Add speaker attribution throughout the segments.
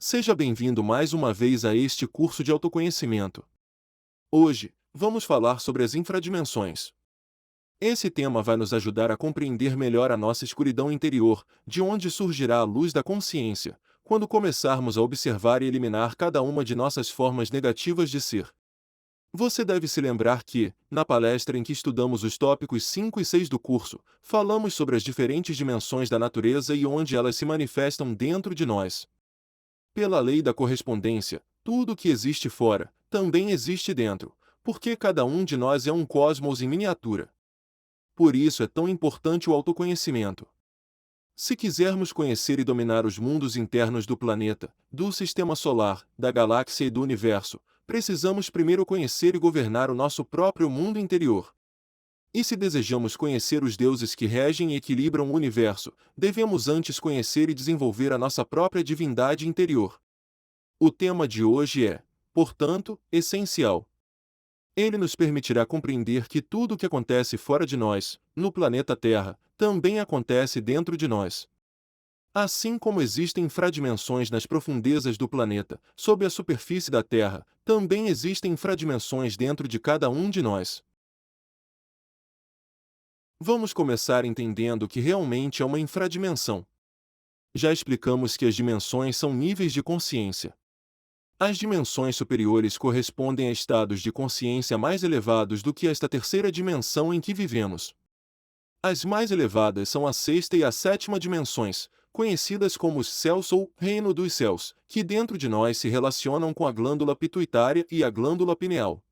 Speaker 1: Seja bem-vindo mais uma vez a este curso de autoconhecimento. Hoje, vamos falar sobre as infradimensões. Esse tema vai nos ajudar a compreender melhor a nossa escuridão interior, de onde surgirá a luz da consciência, quando começarmos a observar e eliminar cada uma de nossas formas negativas de ser. Você deve se lembrar que, na palestra em que estudamos os tópicos 5 e 6 do curso, falamos sobre as diferentes dimensões da natureza e onde elas se manifestam dentro de nós. Pela lei da correspondência, tudo que existe fora, também existe dentro, porque cada um de nós é um cosmos em miniatura. Por isso é tão importante o autoconhecimento. Se quisermos conhecer e dominar os mundos internos do planeta, do sistema solar, da galáxia e do universo, precisamos primeiro conhecer e governar o nosso próprio mundo interior. E se desejamos conhecer os deuses que regem e equilibram o universo, devemos antes conhecer e desenvolver a nossa própria divindade interior. O tema de hoje é, portanto, essencial. Ele nos permitirá compreender que tudo o que acontece fora de nós, no planeta Terra, também acontece dentro de nós. Assim como existem infradimensões nas profundezas do planeta, sob a superfície da Terra, também existem infradimensões dentro de cada um de nós. Vamos começar entendendo o que realmente é uma infradimensão. Já explicamos que as dimensões são níveis de consciência. As dimensões superiores correspondem a estados de consciência mais elevados do que esta terceira dimensão em que vivemos. As mais elevadas são a sexta e a sétima dimensões, conhecidas como os céus ou reino dos céus, que dentro de nós se relacionam com a glândula pituitária e a glândula pineal.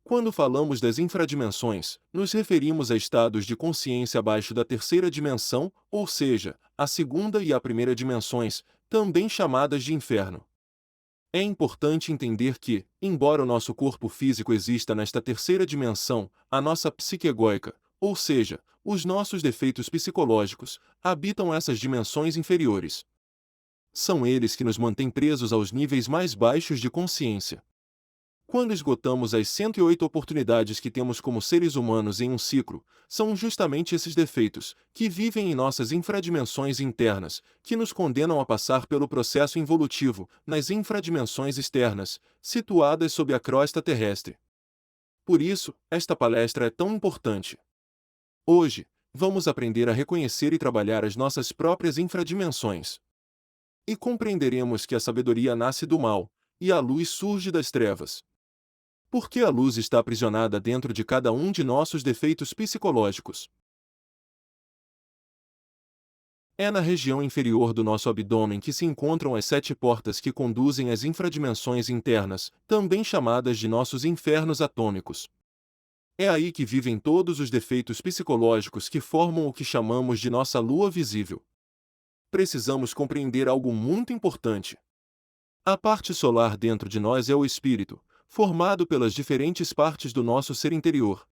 Speaker 1: Quando falamos das infradimensões, nos referimos a estados de consciência abaixo da terceira dimensão, ou seja, a segunda e a primeira dimensões, também chamadas de inferno. É importante entender que, embora o nosso corpo físico exista nesta terceira dimensão, a nossa psique egóica, ou seja, os nossos defeitos psicológicos, habitam essas dimensões inferiores. São eles que nos mantêm presos aos níveis mais baixos de consciência. Quando esgotamos as 108 oportunidades que temos como seres humanos em um ciclo, são justamente esses defeitos, que vivem em nossas infradimensões internas, que nos condenam a passar pelo processo involutivo, nas infradimensões externas, situadas sob a crosta terrestre. Por isso, esta palestra é tão importante. Hoje, vamos aprender a reconhecer e trabalhar as nossas próprias infradimensões. E compreenderemos que a sabedoria nasce do mal, e a luz surge das trevas. Porque a luz está aprisionada dentro de cada um de nossos defeitos psicológicos. É na região inferior do nosso abdômen que se encontram as 7 portas que conduzem às infradimensões internas, também chamadas de nossos infernos atômicos. É aí que vivem todos os defeitos psicológicos que formam o que chamamos de nossa lua visível. Precisamos compreender algo muito importante. A parte solar dentro de nós é o espírito, formado pelas diferentes partes do nosso ser interior.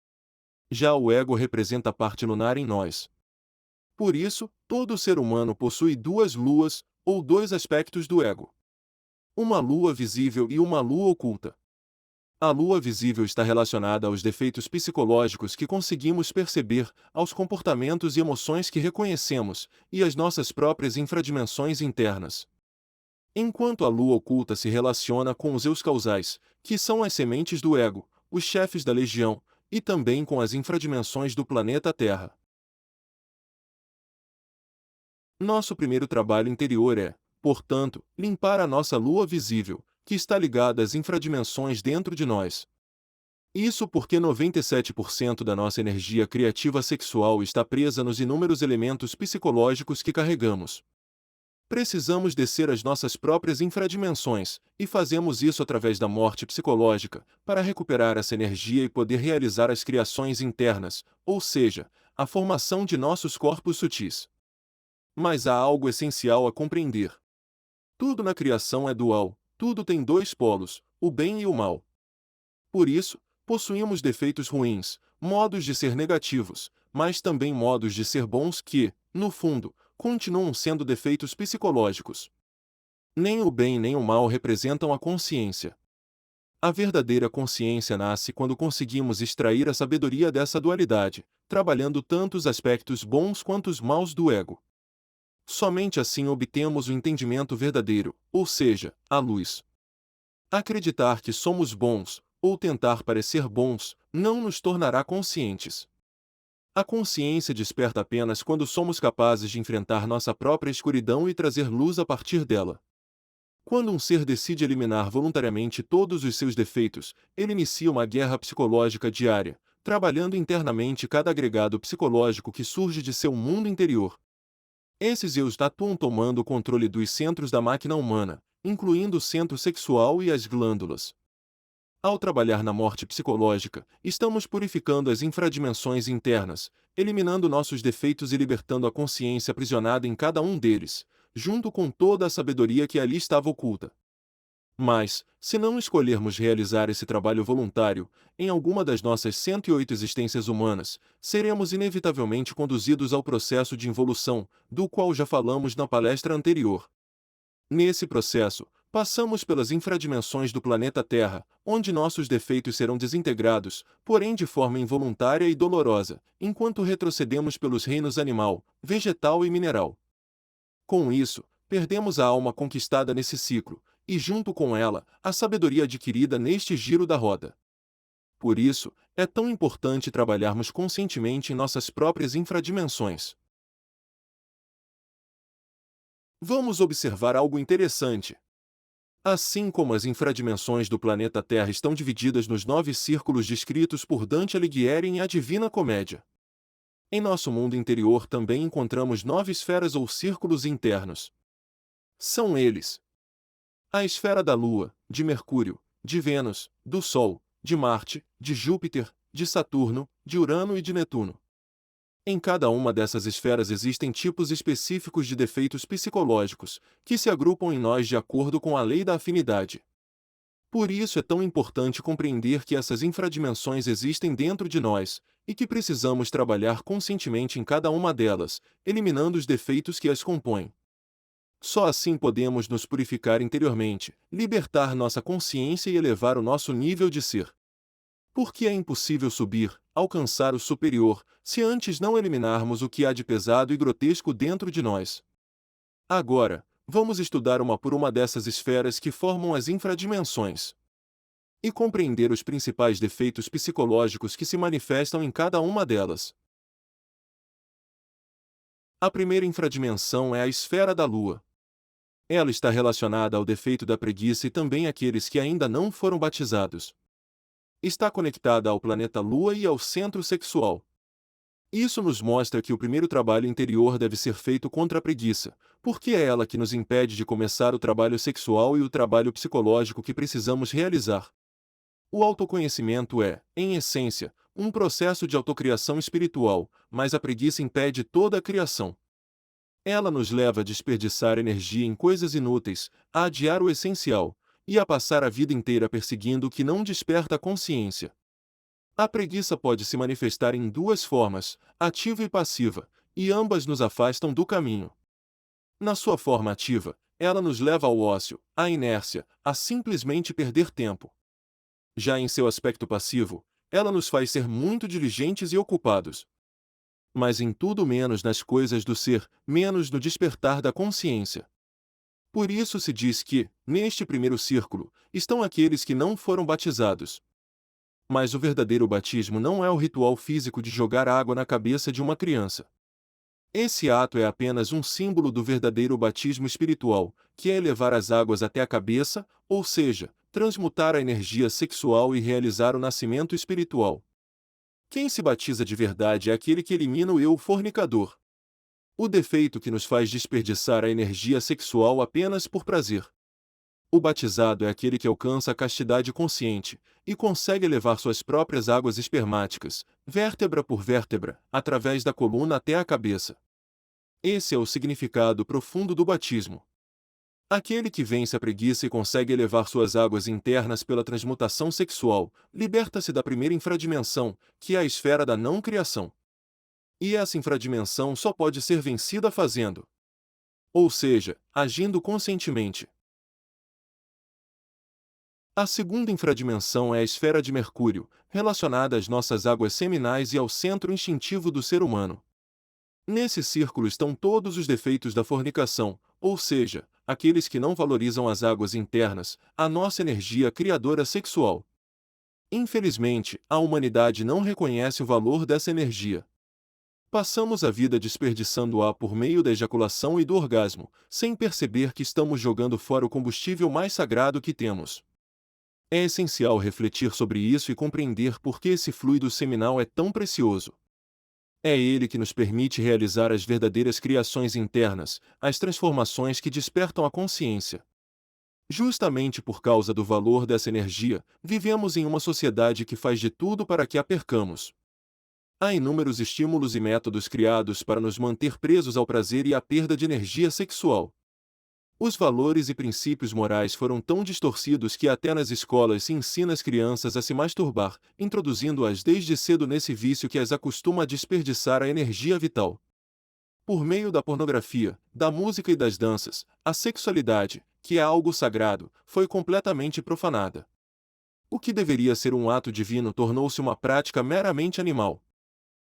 Speaker 1: Já o ego representa a parte lunar em nós. Por isso, todo ser humano possui 2 luas, ou 2 aspectos do ego. Uma lua visível e uma lua oculta. A lua visível está relacionada aos defeitos psicológicos que conseguimos perceber, aos comportamentos e emoções que reconhecemos, e às nossas próprias infradimensões internas. Enquanto a lua oculta se relaciona com os eus causais, que são as sementes do ego, os chefes da legião, e também com as infradimensões do planeta Terra. Nosso primeiro trabalho interior é, portanto, limpar a nossa lua visível, que está ligada às infradimensões dentro de nós. Isso porque 97% da nossa energia criativa sexual está presa nos inúmeros elementos psicológicos que carregamos. Precisamos descer as nossas próprias infradimensões, e fazemos isso através da morte psicológica, para recuperar essa energia e poder realizar as criações internas, ou seja, a formação de nossos corpos sutis. Mas há algo essencial a compreender. Tudo na criação é dual, tudo tem 2 polos, o bem e o mal. Por isso, possuímos defeitos ruins, modos de ser negativos, mas também modos de ser bons que, no fundo, continuam sendo defeitos psicológicos. Nem o bem nem o mal representam a consciência. A verdadeira consciência nasce quando conseguimos extrair a sabedoria dessa dualidade, trabalhando tanto os aspectos bons quanto os maus do ego. Somente assim obtemos o entendimento verdadeiro, ou seja, a luz. Acreditar que somos bons, ou tentar parecer bons, não nos tornará conscientes. A consciência desperta apenas quando somos capazes de enfrentar nossa própria escuridão e trazer luz a partir dela. Quando um ser decide eliminar voluntariamente todos os seus defeitos, ele inicia uma guerra psicológica diária, trabalhando internamente cada agregado psicológico que surge de seu mundo interior. Esses eus atuam tomando o controle dos centros da máquina humana, incluindo o centro sexual e as glândulas. Ao trabalhar na morte psicológica, estamos purificando as infradimensões internas, eliminando nossos defeitos e libertando a consciência aprisionada em cada um deles, junto com toda a sabedoria que ali estava oculta. Mas, se não escolhermos realizar esse trabalho voluntário, em alguma das nossas 108 existências humanas, seremos inevitavelmente conduzidos ao processo de involução, do qual já falamos na palestra anterior. Nesse processo, passamos pelas infradimensões do planeta Terra, onde nossos defeitos serão desintegrados, porém de forma involuntária e dolorosa, enquanto retrocedemos pelos reinos animal, vegetal e mineral. Com isso, perdemos a alma conquistada nesse ciclo, e junto com ela, a sabedoria adquirida neste giro da roda. Por isso, é tão importante trabalharmos conscientemente em nossas próprias infradimensões. Vamos observar algo interessante. Assim como as infradimensões do planeta Terra estão divididas nos 9 círculos descritos por Dante Alighieri em A Divina Comédia. Em nosso mundo interior também encontramos 9 esferas ou círculos internos. São eles: a esfera da Lua, de Mercúrio, de Vênus, do Sol, de Marte, de Júpiter, de Saturno, de Urano e de Netuno. Em cada uma dessas esferas existem tipos específicos de defeitos psicológicos, que se agrupam em nós de acordo com a lei da afinidade. Por isso é tão importante compreender que essas infradimensões existem dentro de nós, e que precisamos trabalhar conscientemente em cada uma delas, eliminando os defeitos que as compõem. Só assim podemos nos purificar interiormente, libertar nossa consciência e elevar o nosso nível de ser. Porque é impossível subir, alcançar o superior, se antes não eliminarmos o que há de pesado e grotesco dentro de nós. Agora, vamos estudar uma por uma dessas esferas que formam as infradimensões. E compreender os principais defeitos psicológicos que se manifestam em cada uma delas. A primeira infradimensão é a esfera da Lua. Ela está relacionada ao defeito da preguiça e também àqueles que ainda não foram batizados. Está conectada ao planeta Lua e ao centro sexual. Isso nos mostra que o primeiro trabalho interior deve ser feito contra a preguiça, porque é ela que nos impede de começar o trabalho sexual e o trabalho psicológico que precisamos realizar. O autoconhecimento é, em essência, um processo de autocriação espiritual, mas a preguiça impede toda a criação. Ela nos leva a desperdiçar energia em coisas inúteis, a adiar o essencial, e a passar a vida inteira perseguindo o que não desperta a consciência. A preguiça pode se manifestar em duas formas, ativa e passiva, e ambas nos afastam do caminho. Na sua forma ativa, ela nos leva ao ócio, à inércia, a simplesmente perder tempo. Já em seu aspecto passivo, ela nos faz ser muito diligentes e ocupados. Mas em tudo menos nas coisas do ser, menos no despertar da consciência. Por isso se diz que, neste primeiro círculo, estão aqueles que não foram batizados. Mas o verdadeiro batismo não é o ritual físico de jogar água na cabeça de uma criança. Esse ato é apenas um símbolo do verdadeiro batismo espiritual, que é elevar as águas até a cabeça, ou seja, transmutar a energia sexual e realizar o nascimento espiritual. Quem se batiza de verdade é aquele que elimina o eu fornicador. O defeito que nos faz desperdiçar a energia sexual apenas por prazer. O batizado é aquele que alcança a castidade consciente, e consegue elevar suas próprias águas espermáticas, vértebra por vértebra, através da coluna até a cabeça. Esse é o significado profundo do batismo. Aquele que vence a preguiça e consegue elevar suas águas internas pela transmutação sexual, liberta-se da primeira infradimensão, que é a esfera da não-criação. E essa infradimensão só pode ser vencida fazendo. Ou seja, agindo conscientemente. A segunda infradimensão é a esfera de Mercúrio, relacionada às nossas águas seminais e ao centro instintivo do ser humano. Nesse círculo estão todos os defeitos da fornicação, ou seja, aqueles que não valorizam as águas internas, a nossa energia criadora sexual. Infelizmente, a humanidade não reconhece o valor dessa energia. Passamos a vida desperdiçando-a por meio da ejaculação e do orgasmo, sem perceber que estamos jogando fora o combustível mais sagrado que temos. É essencial refletir sobre isso e compreender por que esse fluido seminal é tão precioso. É ele que nos permite realizar as verdadeiras criações internas, as transformações que despertam a consciência. Justamente por causa do valor dessa energia, vivemos em uma sociedade que faz de tudo para que a percamos. Há inúmeros estímulos e métodos criados para nos manter presos ao prazer e à perda de energia sexual. Os valores e princípios morais foram tão distorcidos que até nas escolas se ensina as crianças a se masturbar, introduzindo-as desde cedo nesse vício que as acostuma a desperdiçar a energia vital. Por meio da pornografia, da música e das danças, a sexualidade, que é algo sagrado, foi completamente profanada. O que deveria ser um ato divino tornou-se uma prática meramente animal.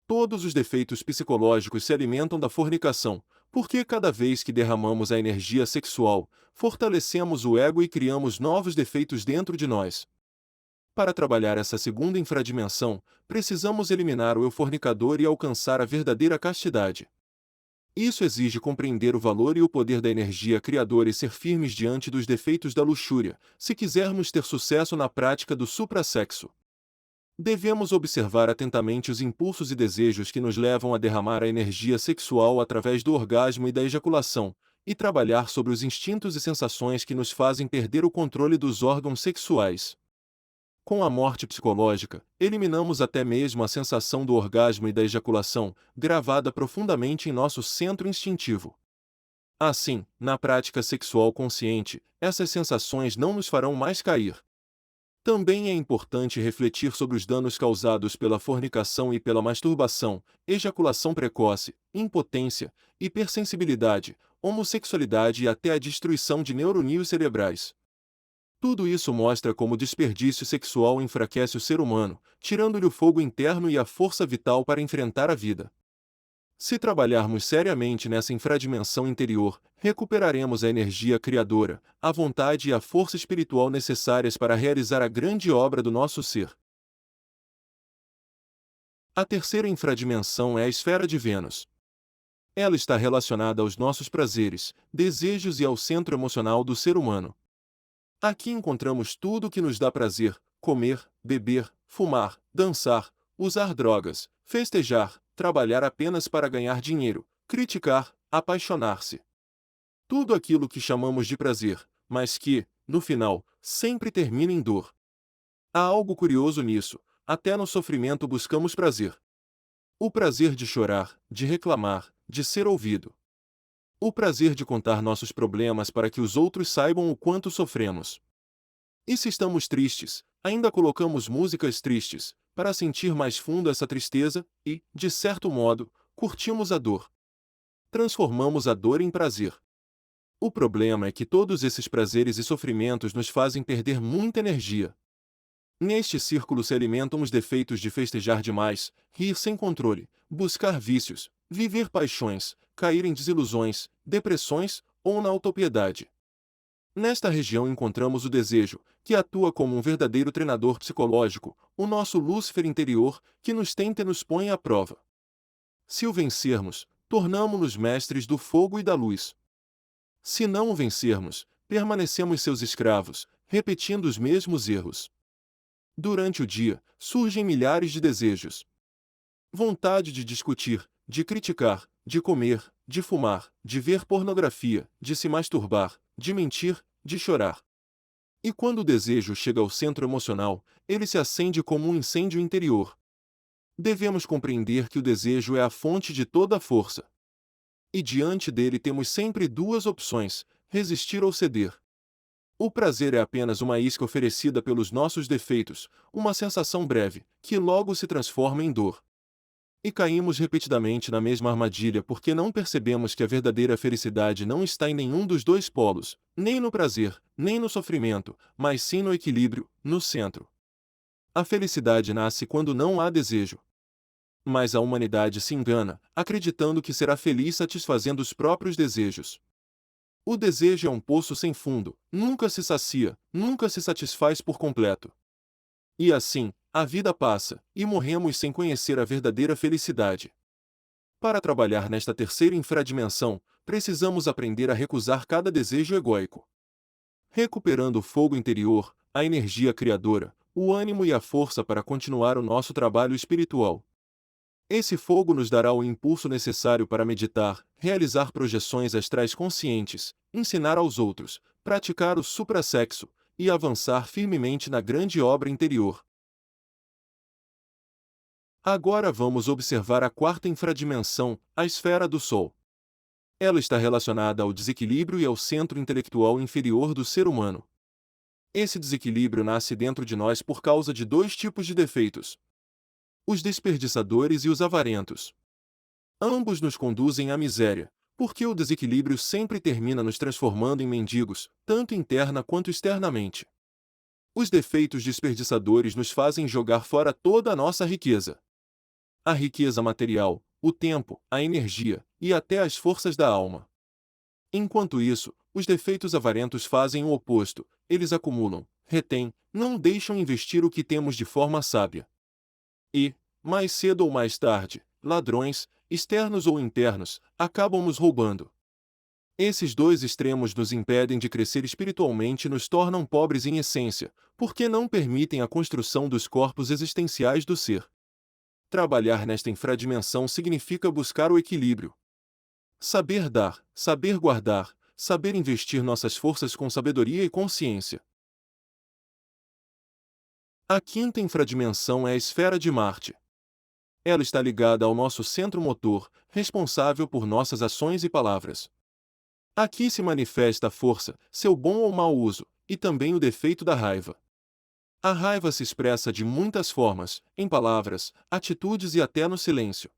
Speaker 1: Todos os defeitos psicológicos se alimentam da fornicação, porque cada vez que derramamos a energia sexual, fortalecemos o ego e criamos novos defeitos dentro de nós. Para trabalhar essa segunda infradimensão, precisamos eliminar o eu fornicador e alcançar a verdadeira castidade. Isso exige compreender o valor e o poder da energia criadora e ser firmes diante dos defeitos da luxúria, se quisermos ter sucesso na prática do suprassexo. Devemos observar atentamente os impulsos e desejos que nos levam a derramar a energia sexual através do orgasmo e da ejaculação, e trabalhar sobre os instintos e sensações que nos fazem perder o controle dos órgãos sexuais. Com a morte psicológica, eliminamos até mesmo a sensação do orgasmo e da ejaculação, gravada profundamente em nosso centro instintivo. Assim, na prática sexual consciente, essas sensações não nos farão mais cair. Também é importante refletir sobre os danos causados pela fornicação e pela masturbação, ejaculação precoce, impotência, hipersensibilidade, homossexualidade e até a destruição de neurônios cerebrais. Tudo isso mostra como o desperdício sexual enfraquece o ser humano, tirando-lhe o fogo interno e a força vital para enfrentar a vida. Se trabalharmos seriamente nessa infradimensão interior, recuperaremos a energia criadora, a vontade e a força espiritual necessárias para realizar a grande obra do nosso ser. A terceira infradimensão é a esfera de Vênus. Ela está relacionada aos nossos prazeres, desejos e ao centro emocional do ser humano. Aqui encontramos tudo o que nos dá prazer: comer, beber, fumar, dançar, usar drogas, festejar, trabalhar apenas para ganhar dinheiro, criticar, apaixonar-se. Tudo aquilo que chamamos de prazer, mas que, no final, sempre termina em dor. Há algo curioso nisso: até no sofrimento buscamos prazer. O prazer de chorar, de reclamar, de ser ouvido. O prazer de contar nossos problemas para que os outros saibam o quanto sofremos. E se estamos tristes, ainda colocamos músicas tristes, para sentir mais fundo essa tristeza e, de certo modo, curtimos a dor. Transformamos a dor em prazer. O problema é que todos esses prazeres e sofrimentos nos fazem perder muita energia. Neste círculo se alimentam os defeitos de festejar demais, rir sem controle, buscar vícios, viver paixões, cair em desilusões, depressões ou na autopiedade. Nesta região encontramos o desejo, que atua como um verdadeiro treinador psicológico, o nosso Lúcifer interior, que nos tenta e nos põe à prova. Se o vencermos, tornamo-nos mestres do fogo e da luz. Se não o vencermos, permanecemos seus escravos, repetindo os mesmos erros. Durante o dia, surgem milhares de desejos. Vontade de discutir, de criticar, de comer, de fumar, de ver pornografia, de se masturbar, de mentir, de chorar. E quando o desejo chega ao centro emocional, ele se acende como um incêndio interior. Devemos compreender que o desejo é a fonte de toda a força. E diante dele temos sempre duas opções: resistir ou ceder. O prazer é apenas uma isca oferecida pelos nossos defeitos, uma sensação breve, que logo se transforma em dor. E caímos repetidamente na mesma armadilha porque não percebemos que a verdadeira felicidade não está em nenhum dos dois polos, nem no prazer, nem no sofrimento, mas sim no equilíbrio, no centro. A felicidade nasce quando não há desejo. Mas a humanidade se engana, acreditando que será feliz satisfazendo os próprios desejos. O desejo é um poço sem fundo, nunca se sacia, nunca se satisfaz por completo. E assim, a vida passa, e morremos sem conhecer a verdadeira felicidade. Para trabalhar nesta terceira infradimensão, precisamos aprender a recusar cada desejo egóico. Recuperando o fogo interior, a energia criadora, o ânimo e a força para continuar o nosso trabalho espiritual. Esse fogo nos dará o impulso necessário para meditar, realizar projeções astrais conscientes, ensinar aos outros, praticar o suprassexo e avançar firmemente na grande obra interior. Agora vamos observar a quarta infradimensão, a esfera do Sol. Ela está relacionada ao desequilíbrio e ao centro intelectual inferior do ser humano. Esse desequilíbrio nasce dentro de nós por causa de dois tipos de defeitos: os desperdiçadores e os avarentos. Ambos nos conduzem à miséria, porque o desequilíbrio sempre termina nos transformando em mendigos, tanto interna quanto externamente. Os defeitos desperdiçadores nos fazem jogar fora toda a nossa riqueza. A riqueza material, o tempo, a energia e até as forças da alma. Enquanto isso, os defeitos avarentos fazem o oposto: eles acumulam, retêm, não deixam investir o que temos de forma sábia. E, mais cedo ou mais tarde, ladrões, externos ou internos, acabam nos roubando. Esses dois extremos nos impedem de crescer espiritualmente e nos tornam pobres em essência, porque não permitem a construção dos corpos existenciais do ser. Trabalhar nesta infradimensão significa buscar o equilíbrio. Saber dar, saber guardar, saber investir nossas forças com sabedoria e consciência. A quinta infradimensão é a esfera de Marte. Ela está ligada ao nosso centro motor, responsável por nossas ações e palavras. Aqui se manifesta a força, seu bom ou mau uso, e também o defeito da raiva. A raiva se expressa de muitas formas, em palavras, atitudes e até no silêncio.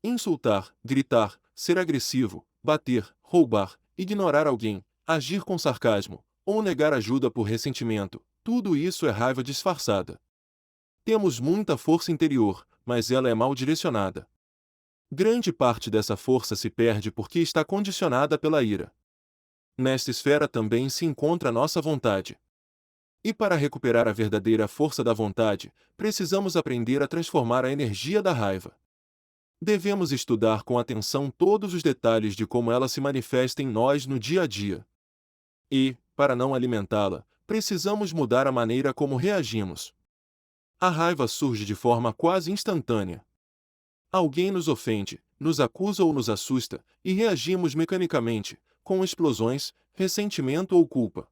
Speaker 1: Insultar, gritar, ser agressivo, bater, roubar, ignorar alguém, agir com sarcasmo, ou negar ajuda por ressentimento, tudo isso é raiva disfarçada. Temos muita força interior, mas ela é mal direcionada. Grande parte dessa força se perde porque está condicionada pela ira. Nesta esfera também se encontra a nossa vontade. E para recuperar a verdadeira força da vontade, precisamos aprender a transformar a energia da raiva. Devemos estudar com atenção todos os detalhes de como ela se manifesta em nós no dia a dia. E, para não alimentá-la, precisamos mudar a maneira como reagimos. A raiva surge de forma quase instantânea. Alguém nos ofende, nos acusa ou nos assusta, e reagimos mecanicamente, com explosões, ressentimento ou culpa.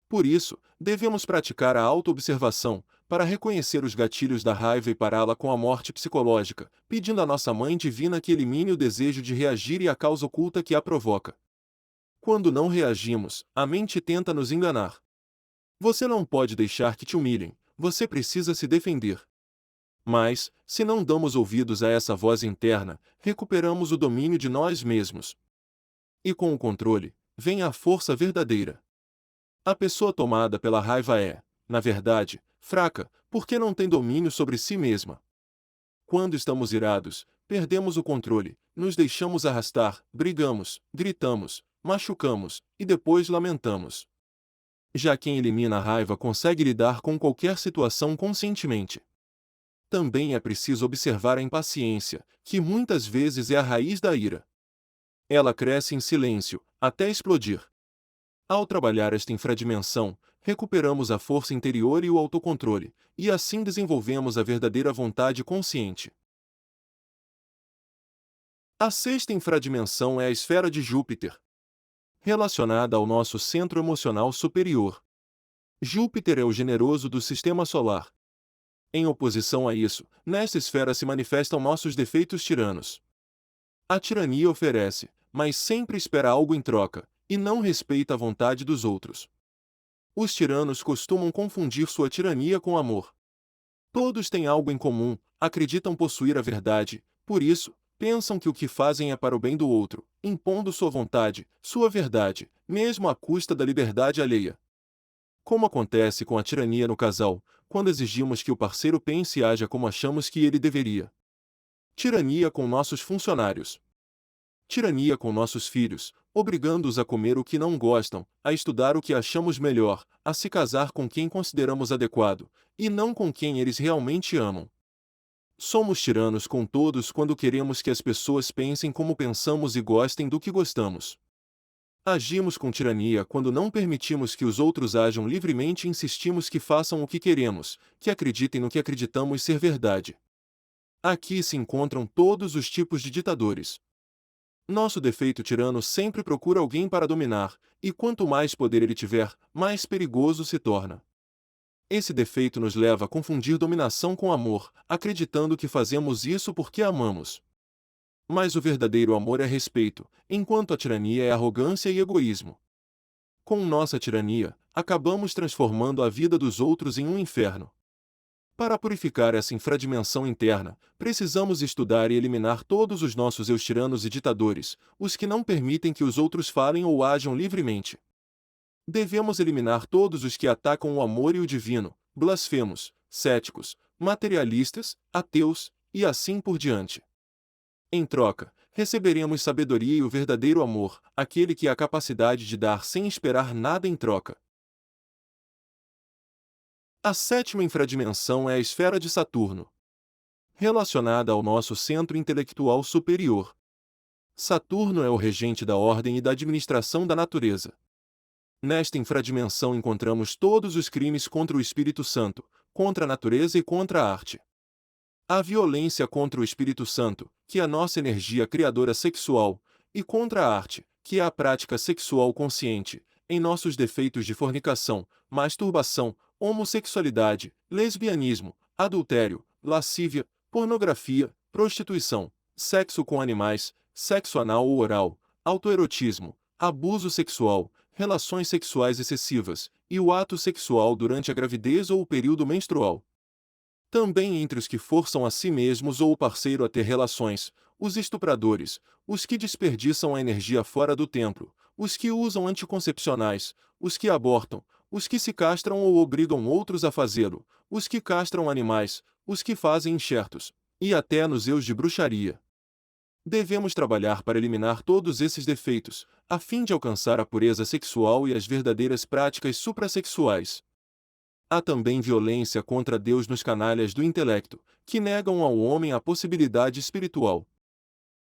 Speaker 1: Por isso, devemos praticar a auto-observação, para reconhecer os gatilhos da raiva e pará-la com a morte psicológica, pedindo à nossa Mãe Divina que elimine o desejo de reagir e a causa oculta que a provoca. Quando não reagimos, a mente tenta nos enganar. Você não pode deixar que te humilhem, você precisa se defender. Mas, se não damos ouvidos a essa voz interna, recuperamos o domínio de nós mesmos. E com o controle, vem a força verdadeira. A pessoa tomada pela raiva é, na verdade, fraca, porque não tem domínio sobre si mesma. Quando estamos irados, perdemos o controle, nos deixamos arrastar, brigamos, gritamos, machucamos, e depois lamentamos. Já quem elimina a raiva consegue lidar com qualquer situação conscientemente. Também é preciso observar a impaciência, que muitas vezes é a raiz da ira. Ela cresce em silêncio, até explodir. Ao trabalhar esta infradimensão, recuperamos a força interior e o autocontrole, e assim desenvolvemos a verdadeira vontade consciente. A sexta infradimensão é a esfera de Júpiter, relacionada ao nosso centro emocional superior. Júpiter é o generoso do sistema solar. Em oposição a isso, nesta esfera se manifestam nossos defeitos tiranos. A tirania oferece, mas sempre espera algo em troca, e não respeita a vontade dos outros. Os tiranos costumam confundir sua tirania com amor. Todos têm algo em comum, acreditam possuir a verdade, por isso, pensam que o que fazem é para o bem do outro, impondo sua vontade, sua verdade, mesmo à custa da liberdade alheia. Como acontece com a tirania no casal, quando exigimos que o parceiro pense e haja como achamos que ele deveria. Tirania com nossos funcionários. Tirania com nossos filhos, obrigando-os a comer o que não gostam, a estudar o que achamos melhor, a se casar com quem consideramos adequado, e não com quem eles realmente amam. Somos tiranos com todos quando queremos que as pessoas pensem como pensamos e gostem do que gostamos. Agimos com tirania quando não permitimos que os outros ajam livremente e insistimos que façam o que queremos, que acreditem no que acreditamos ser verdade. Aqui se encontram todos os tipos de ditadores. Nosso defeito tirano sempre procura alguém para dominar, e quanto mais poder ele tiver, mais perigoso se torna. Esse defeito nos leva a confundir dominação com amor, acreditando que fazemos isso porque amamos. Mas o verdadeiro amor é respeito, enquanto a tirania é arrogância e egoísmo. Com nossa tirania, acabamos transformando a vida dos outros em um inferno. Para purificar essa infradimensão interna, precisamos estudar e eliminar todos os nossos eus tiranos e ditadores, os que não permitem que os outros falem ou ajam livremente. Devemos eliminar todos os que atacam o amor e o divino, blasfemos, céticos, materialistas, ateus, e assim por diante. Em troca, receberemos sabedoria e o verdadeiro amor, aquele que é a capacidade de dar sem esperar nada em troca. A sétima infradimensão é a esfera de Saturno, relacionada ao nosso centro intelectual superior. Saturno é o regente da ordem e da administração da natureza. Nesta infradimensão encontramos todos os crimes contra o Espírito Santo, contra a natureza e contra a arte. A violência contra o Espírito Santo, que é a nossa energia criadora sexual, e contra a arte, que é a prática sexual consciente, em nossos defeitos de fornicação, masturbação, homossexualidade, lesbianismo, adultério, lascívia, pornografia, prostituição, sexo com animais, sexo anal ou oral, autoerotismo, abuso sexual, relações sexuais excessivas, e o ato sexual durante a gravidez ou o período menstrual. Também entre os que forçam a si mesmos ou o parceiro a ter relações, os estupradores, os que desperdiçam a energia fora do templo, os que usam anticoncepcionais, os que abortam, os que se castram ou obrigam outros a fazê-lo, os que castram animais, os que fazem enxertos, e até nos eus de bruxaria. Devemos trabalhar para eliminar todos esses defeitos, a fim de alcançar a pureza sexual e as verdadeiras práticas suprassexuais. Há também violência contra Deus nos canalhas do intelecto, que negam ao homem a possibilidade espiritual.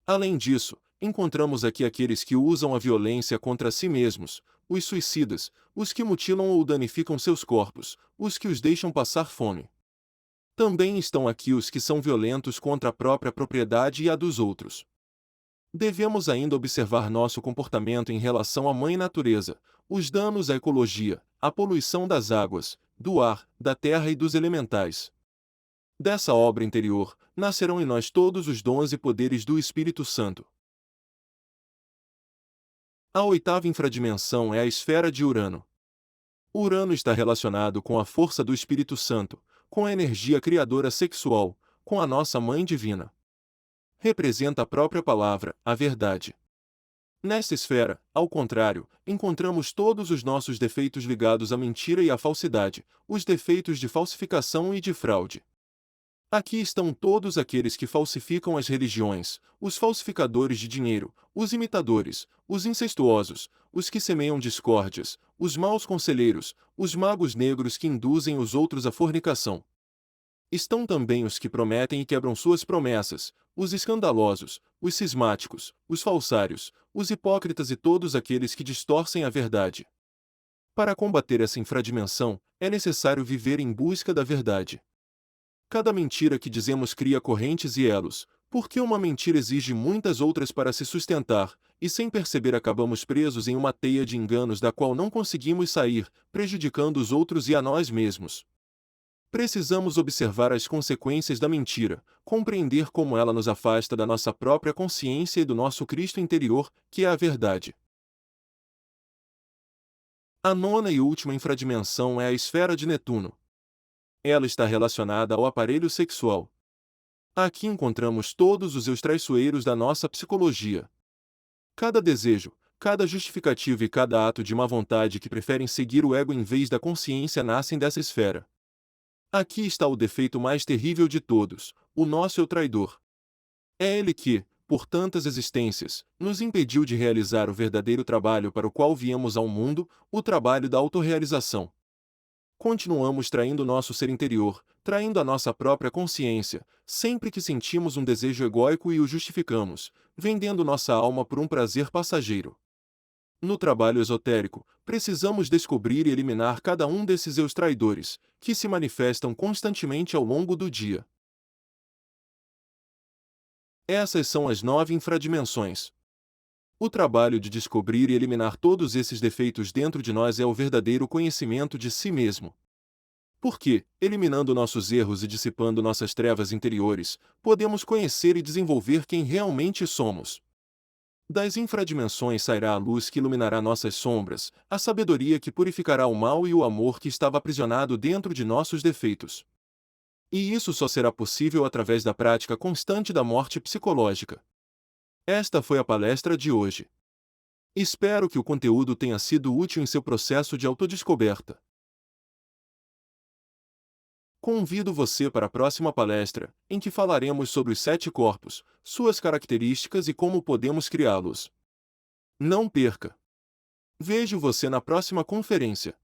Speaker 1: Além disso, encontramos aqui aqueles que usam a violência contra si mesmos, os suicidas, os que mutilam ou danificam seus corpos, os que os deixam passar fome. Também estão aqui os que são violentos contra a própria propriedade e a dos outros. Devemos ainda observar nosso comportamento em relação à Mãe Natureza, os danos à ecologia, a poluição das águas, do ar, da terra e dos elementais. Dessa obra interior, nascerão em nós todos os dons e poderes do Espírito Santo. A oitava infradimensão é a esfera de Urano. Urano está relacionado com a força do Espírito Santo, com a energia criadora sexual, com a nossa Mãe Divina. Representa a própria palavra, a verdade. Nesta esfera, ao contrário, encontramos todos os nossos defeitos ligados à mentira e à falsidade, os defeitos de falsificação e de fraude. Aqui estão todos aqueles que falsificam as religiões, os falsificadores de dinheiro, os imitadores, os incestuosos, os que semeiam discórdias, os maus conselheiros, os magos negros que induzem os outros à fornicação. Estão também os que prometem e quebram suas promessas, os escandalosos, os cismáticos, os falsários, os hipócritas e todos aqueles que distorcem a verdade. Para combater essa infradimensão, é necessário viver em busca da verdade. Cada mentira que dizemos cria correntes e elos, porque uma mentira exige muitas outras para se sustentar, e sem perceber acabamos presos em uma teia de enganos da qual não conseguimos sair, prejudicando os outros e a nós mesmos. Precisamos observar as consequências da mentira, compreender como ela nos afasta da nossa própria consciência e do nosso Cristo interior, que é a verdade. A nona e última infradimensão é a esfera de Netuno. Ela está relacionada ao aparelho sexual. Aqui encontramos todos os eus traiçoeiros da nossa psicologia. Cada desejo, cada justificativa e cada ato de má vontade que preferem seguir o ego em vez da consciência nascem dessa esfera. Aqui está o defeito mais terrível de todos, o nosso eu traidor. É ele que, por tantas existências, nos impediu de realizar o verdadeiro trabalho para o qual viemos ao mundo, o trabalho da autorrealização. Continuamos traindo nosso ser interior, traindo a nossa própria consciência, sempre que sentimos um desejo egóico e o justificamos, vendendo nossa alma por um prazer passageiro. No trabalho esotérico, precisamos descobrir e eliminar cada um desses eus traidores, que se manifestam constantemente ao longo do dia. Essas são as 9 infradimensões. O trabalho de descobrir e eliminar todos esses defeitos dentro de nós é o verdadeiro conhecimento de si mesmo. Porque, eliminando nossos erros e dissipando nossas trevas interiores, podemos conhecer e desenvolver quem realmente somos. Das infradimensões sairá a luz que iluminará nossas sombras, a sabedoria que purificará o mal e o amor que estava aprisionado dentro de nossos defeitos. E isso só será possível através da prática constante da morte psicológica. Esta foi a palestra de hoje. Espero que o conteúdo tenha sido útil em seu processo de autodescoberta. Convido você para a próxima palestra, em que falaremos sobre os 7 corpos, suas características e como podemos criá-los. Não perca! Vejo você na próxima conferência.